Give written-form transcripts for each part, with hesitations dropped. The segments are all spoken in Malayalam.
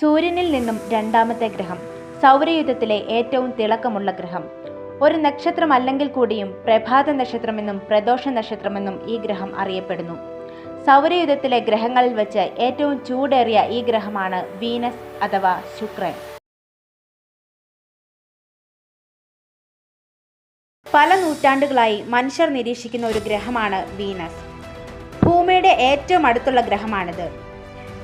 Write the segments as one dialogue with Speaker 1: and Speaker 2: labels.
Speaker 1: സൂര്യനിൽ നിന്നും രണ്ടാമത്തെ ഗ്രഹം, സൗരയൂഥത്തിലെ ഏറ്റവും തിളക്കമുള്ള ഗ്രഹം. ഒരു നക്ഷത്രമല്ലെങ്കിൽ കൂടിയും പ്രഭാത നക്ഷത്രമെന്നും പ്രദോഷ നക്ഷത്രമെന്നും ഈ ഗ്രഹം അറിയപ്പെടുന്നു. സൗരയൂഥത്തിലെ ഗ്രഹങ്ങളിൽ വെച്ച് ഏറ്റവും ചൂടേറിയ ഈ ഗ്രഹമാണ് വീനസ് അഥവാ ശുക്രൻ. പല നൂറ്റാണ്ടുകളായി മനുഷ്യർ നിരീക്ഷിക്കുന്ന ഒരു ഗ്രഹമാണ് വീനസ്. ഭൂമിയുടെ ഏറ്റവും അടുത്തുള്ള ഗ്രഹമാണിത്.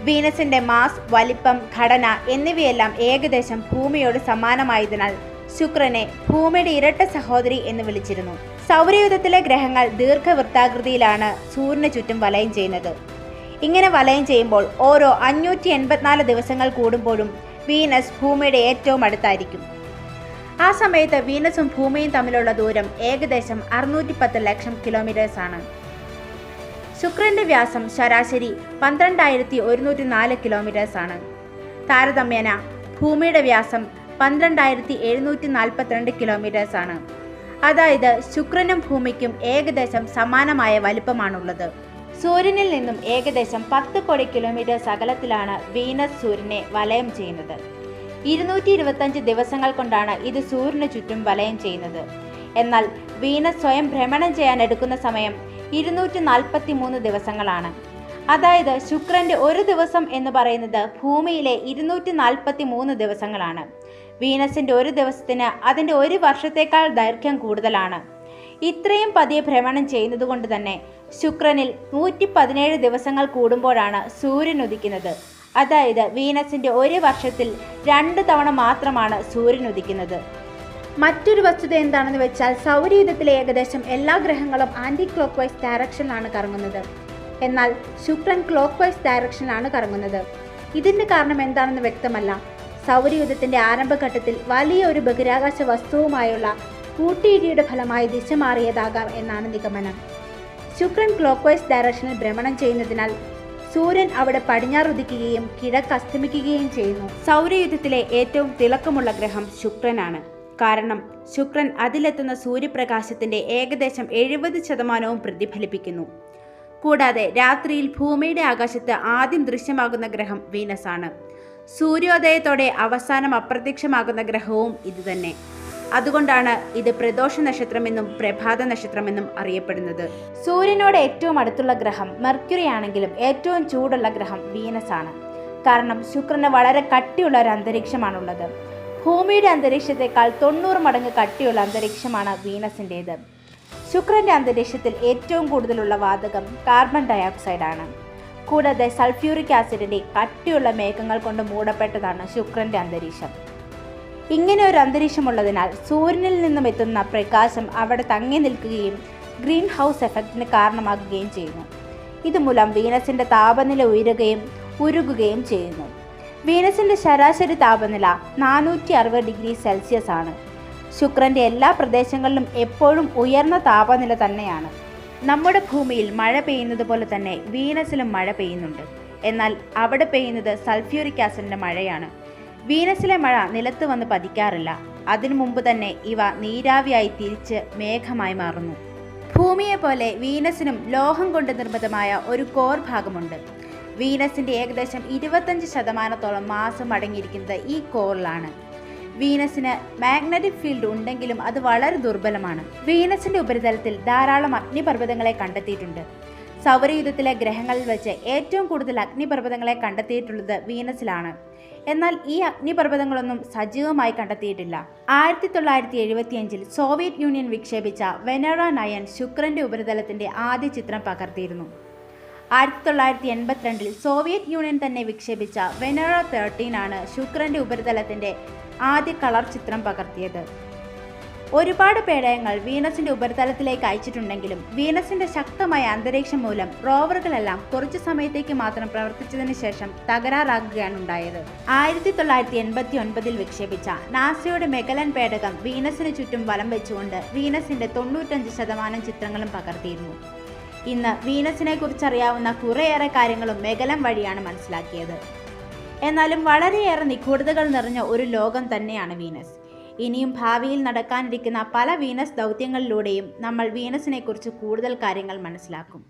Speaker 1: വീനസിന്റെ മാസ്, വലിപ്പം, ഘടന എന്നിവയെല്ലാം ഏകദേശം ഭൂമിയോട് സമാനമായതിനാൽ ശുക്രനെ ഭൂമിയുടെ ഇരട്ട സഹോദരി എന്ന് വിളിച്ചിരുന്നു. സൗരയൂഥത്തിലെ ഗ്രഹങ്ങൾ ദീർഘവൃത്താകൃതിയിലാണ് സൂര്യന് ചുറ്റും വലയം ചെയ്യുന്നത്. ഇങ്ങനെ വലയം ചെയ്യുമ്പോൾ ഓരോ 584 ദിവസങ്ങൾ കൂടുമ്പോഴും വീനസ് ഭൂമിയുടെ ഏറ്റവും അടുത്തായിരിക്കും. ആ സമയത്ത് വീനസും ഭൂമിയും തമ്മിലുള്ള ദൂരം ഏകദേശം 610 ലക്ഷം കിലോമീറ്റേഴ്സ് ആണ്. ശുക്രന്റെ വ്യാസം ശരാശരി 12,104 കിലോമീറ്റേഴ്സ് ആണ്. താരതമ്യേന ഭൂമിയുടെ വ്യാസം 12,742 കിലോമീറ്റേഴ്സ് ആണ്. അതായത് ശുക്രനും ഭൂമിക്കും ഏകദേശം സമാനമായ വലിപ്പമാണുള്ളത്. സൂര്യനിൽ നിന്നും ഏകദേശം 10 കോടി കിലോമീറ്റേഴ്സ് അകലത്തിലാണ് വീനസ് സൂര്യനെ വലയം ചെയ്യുന്നത്. 225 ദിവസങ്ങൾ കൊണ്ടാണ് ഇത് സൂര്യന് ചുറ്റും വലയം ചെയ്യുന്നത്. എന്നാൽ വീനസ് സ്വയം ഭ്രമണം ചെയ്യാൻ എടുക്കുന്ന സമയം 243 ദിവസങ്ങളാണ്. അതായത് ശുക്രന്റെ ഒരു ദിവസം എന്ന് പറയുന്നത് ഭൂമിയിലെ 243 ദിവസങ്ങളാണ്. വീനസിന്റെ ഒരു ദിവസത്തിന് അതിന്റെ ഒരു വർഷത്തേക്കാൾ ദൈർഘ്യം കൂടുതലാണ്. ഇത്രയും പതിയെ ഭ്രമണം ചെയ്യുന്നത് കൊണ്ട് തന്നെ ശുക്രനിൽ 117 ദിവസങ്ങൾ കൂടുമ്പോഴാണ് സൂര്യൻ ഉദിക്കുന്നത്. അതായത് വീനസിന്റെ ഒരു വർഷത്തിൽ 2 തവണ മാത്രമാണ് സൂര്യൻ ഉദിക്കുന്നത്. മറ്റൊരു വസ്തുത എന്താണെന്ന് വെച്ചാൽ സൗരയൂഥത്തിലെ ഏകദേശം എല്ലാ ഗ്രഹങ്ങളും ആന്റി ക്ലോക്ക് വൈസ് ഡയറക്ഷനിലാണ് കറങ്ങുന്നത്. എന്നാൽ ശുക്രൻ ക്ലോക്ക് വൈസ് ഡയറക്ഷനിലാണ് കറങ്ങുന്നത്. ഇതിന്റെ കാരണം എന്താണെന്ന് വ്യക്തമല്ല. സൗരയൂഥത്തിന്റെ ആരംഭഘട്ടത്തിൽ വലിയ ഒരു ബഹിരാകാശ വസ്തുവുമായുള്ള കൂട്ടിയിടിയുടെ ഫലമായി ദിശ മാറിയതാകാം എന്നാണ് നിഗമനം. ശുക്രൻ ക്ലോക്ക് വൈസ് ഡയറക്ഷനിൽ ഭ്രമണം ചെയ്യുന്നതിനാൽ സൂര്യൻ അവിടെ പടിഞ്ഞാറുദിക്കുകയും കിഴക്ക് അസ്തമിക്കുകയും ചെയ്യുന്നു. സൗരയൂഥത്തിലെ ഏറ്റവും തിളക്കമുള്ള ഗ്രഹം ശുക്രനാണ്. കാരണം ശുക്രൻ അതിലെത്തുന്ന സൂര്യപ്രകാശത്തിന്റെ ഏകദേശം 70% പ്രതിഫലിപ്പിക്കുന്നു. കൂടാതെ രാത്രിയിൽ ഭൂമിയുടെ ആകാശത്ത് ആദ്യം ദൃശ്യമാകുന്ന ഗ്രഹം വീനസ് ആണ്. സൂര്യോദയത്തോടെ അവസാനം അപ്രത്യക്ഷമാകുന്ന ഗ്രഹവും ഇതുതന്നെ. അതുകൊണ്ടാണ് ഇത് പ്രദോഷ നക്ഷത്രമെന്നും പ്രഭാത നക്ഷത്രമെന്നും അറിയപ്പെടുന്നത്. സൂര്യനോട് ഏറ്റവും അടുത്തുള്ള ഗ്രഹം മെർക്കുറി ആണെങ്കിലും ഏറ്റവും ചൂടുള്ള ഗ്രഹം വീനസ് ആണ്. കാരണം ശുക്രന് വളരെ കട്ടിയുള്ള ഒരു അന്തരീക്ഷമാണുള്ളത്. ഭൂമിയുടെ അന്തരീക്ഷത്തെക്കാൾ 90 മടങ്ങ് കട്ടിയുള്ള അന്തരീക്ഷമാണ് വീനസിൻ്റേത്. ശുക്രന്റെ അന്തരീക്ഷത്തിൽ ഏറ്റവും കൂടുതലുള്ള വാതകം കാർബൺ ഡയോക്സൈഡ് ആണ്. കൂടാതെ സൾഫ്യൂറിക് ആസിഡിന്റെ കട്ടിയുള്ള മേഘങ്ങൾ കൊണ്ട് മൂടപ്പെട്ടതാണ് ശുക്രന്റെ അന്തരീക്ഷം. ഇങ്ങനെ ഒരു അന്തരീക്ഷമുള്ളതിനാൽ സൂര്യനിൽ നിന്നും എത്തുന്ന പ്രകാശം അവിടെ തങ്ങി നിൽക്കുകയും ഗ്രീൻ ഹൗസ് എഫക്റ്റിന് കാരണമാകുകയും ചെയ്യുന്നു. ഇതുമൂലം വീനസിന്റെ താപനില ഉയരുകയും ഉരുകുകയും ചെയ്യുന്നു. വീനസിന്റെ ശരാശരി താപനില 460 ഡിഗ്രി സെൽഷ്യസ് ആണ്. ശുക്രന്റെ എല്ലാ പ്രദേശങ്ങളിലും എപ്പോഴും ഉയർന്ന താപനില തന്നെയാണ്. നമ്മുടെ ഭൂമിയിൽ മഴ പെയ്യുന്നത് പോലെ തന്നെ വീനസിലും മഴ പെയ്യുന്നുണ്ട്. എന്നാൽ അവിടെ പെയ്യുന്നത് സൾഫ്യൂറിക് ആസിഡിന്റെ മഴയാണ്. വീനസിലെ മഴ നിലത്ത് വന്ന് പതിക്കാറില്ല. അതിനു മുമ്പ് തന്നെ ഇവ നീരാവിയായി തിരിച്ച് മേഘമായി മാറുന്നു. ഭൂമിയെ പോലെ വീനസിനും ലോഹം കൊണ്ട് നിർമ്മിതമായ ഒരു കോർ ഭാഗമുണ്ട്. വീനസിന്റെ ഏകദേശം 25% മാസം അടങ്ങിയിരിക്കുന്നത് ഈ കോറിലാണ്. വീനസിന് മാഗ്നറ്റിക് ഫീൽഡ് ഉണ്ടെങ്കിലും അത് വളരെ ദുർബലമാണ്. വീനസിന്റെ ഉപരിതലത്തിൽ ധാരാളം അഗ്നിപർവ്വതങ്ങളെ കണ്ടെത്തിയിട്ടുണ്ട്. സൗരയൂഥത്തിലെ ഗ്രഹങ്ങളിൽ വെച്ച് ഏറ്റവും കൂടുതൽ അഗ്നിപർവ്വതങ്ങളെ കണ്ടെത്തിയിട്ടുള്ളത് വീനസിലാണ്. എന്നാൽ ഈ അഗ്നിപർവ്വതങ്ങളൊന്നും സജീവമായി കണ്ടെത്തിയിട്ടില്ല. 1975 സോവിയറ്റ് യൂണിയൻ വിക്ഷേപിച്ച വെനറ 9 ശുക്രന്റെ ഉപരിതലത്തിന്റെ ആദ്യ ചിത്രം പകർത്തിയിരുന്നു. 1982 സോവിയറ്റ് യൂണിയൻ തന്നെ വിക്ഷേപിച്ച വെനറ 13 ആണ് ശുക്രന്റെ ഉപരിതലത്തിന്റെ ആദ്യ കളർ ചിത്രം പകർത്തിയത്. ഒരുപാട് പേടകങ്ങൾ വീനസിന്റെ ഉപരിതലത്തിലേക്ക് അയച്ചിട്ടുണ്ടെങ്കിലും വീനസിന്റെ ശക്തമായ അന്തരീക്ഷം മൂലം റോവറുകളെല്ലാം കുറച്ചു സമയത്തേക്ക് മാത്രം പ്രവർത്തിച്ചതിന് ശേഷം തകരാറാകുകയാണ് ഉണ്ടായത്. 1989 വിക്ഷേപിച്ച നാസയുടെ മെഗലൻ പേടകം വീനസിന് ചുറ്റും വലം വെച്ചുകൊണ്ട് വീനസിന്റെ 95% ചിത്രങ്ങളും പകർത്തിയിരുന്നു. ഇന്ന് വീനസിനെ കുറിച്ചറിയാവുന്ന കുറേയേറെ കാര്യങ്ങളും മെഗലൻ വഴിയാണ് മനസ്സിലാക്കിയത്. എന്നാലും വളരെയേറെ നിഗൂഢതകൾ നിറഞ്ഞ ഒരു ലോകം തന്നെയാണ് വീനസ്. ഇനിയും ഭാവിയിൽ നടക്കാനിരിക്കുന്ന പല വീനസ് ദൗത്യങ്ങളിലൂടെയും നമ്മൾ വീനസിനെക്കുറിച്ച് കൂടുതൽ കാര്യങ്ങൾ മനസ്സിലാക്കും.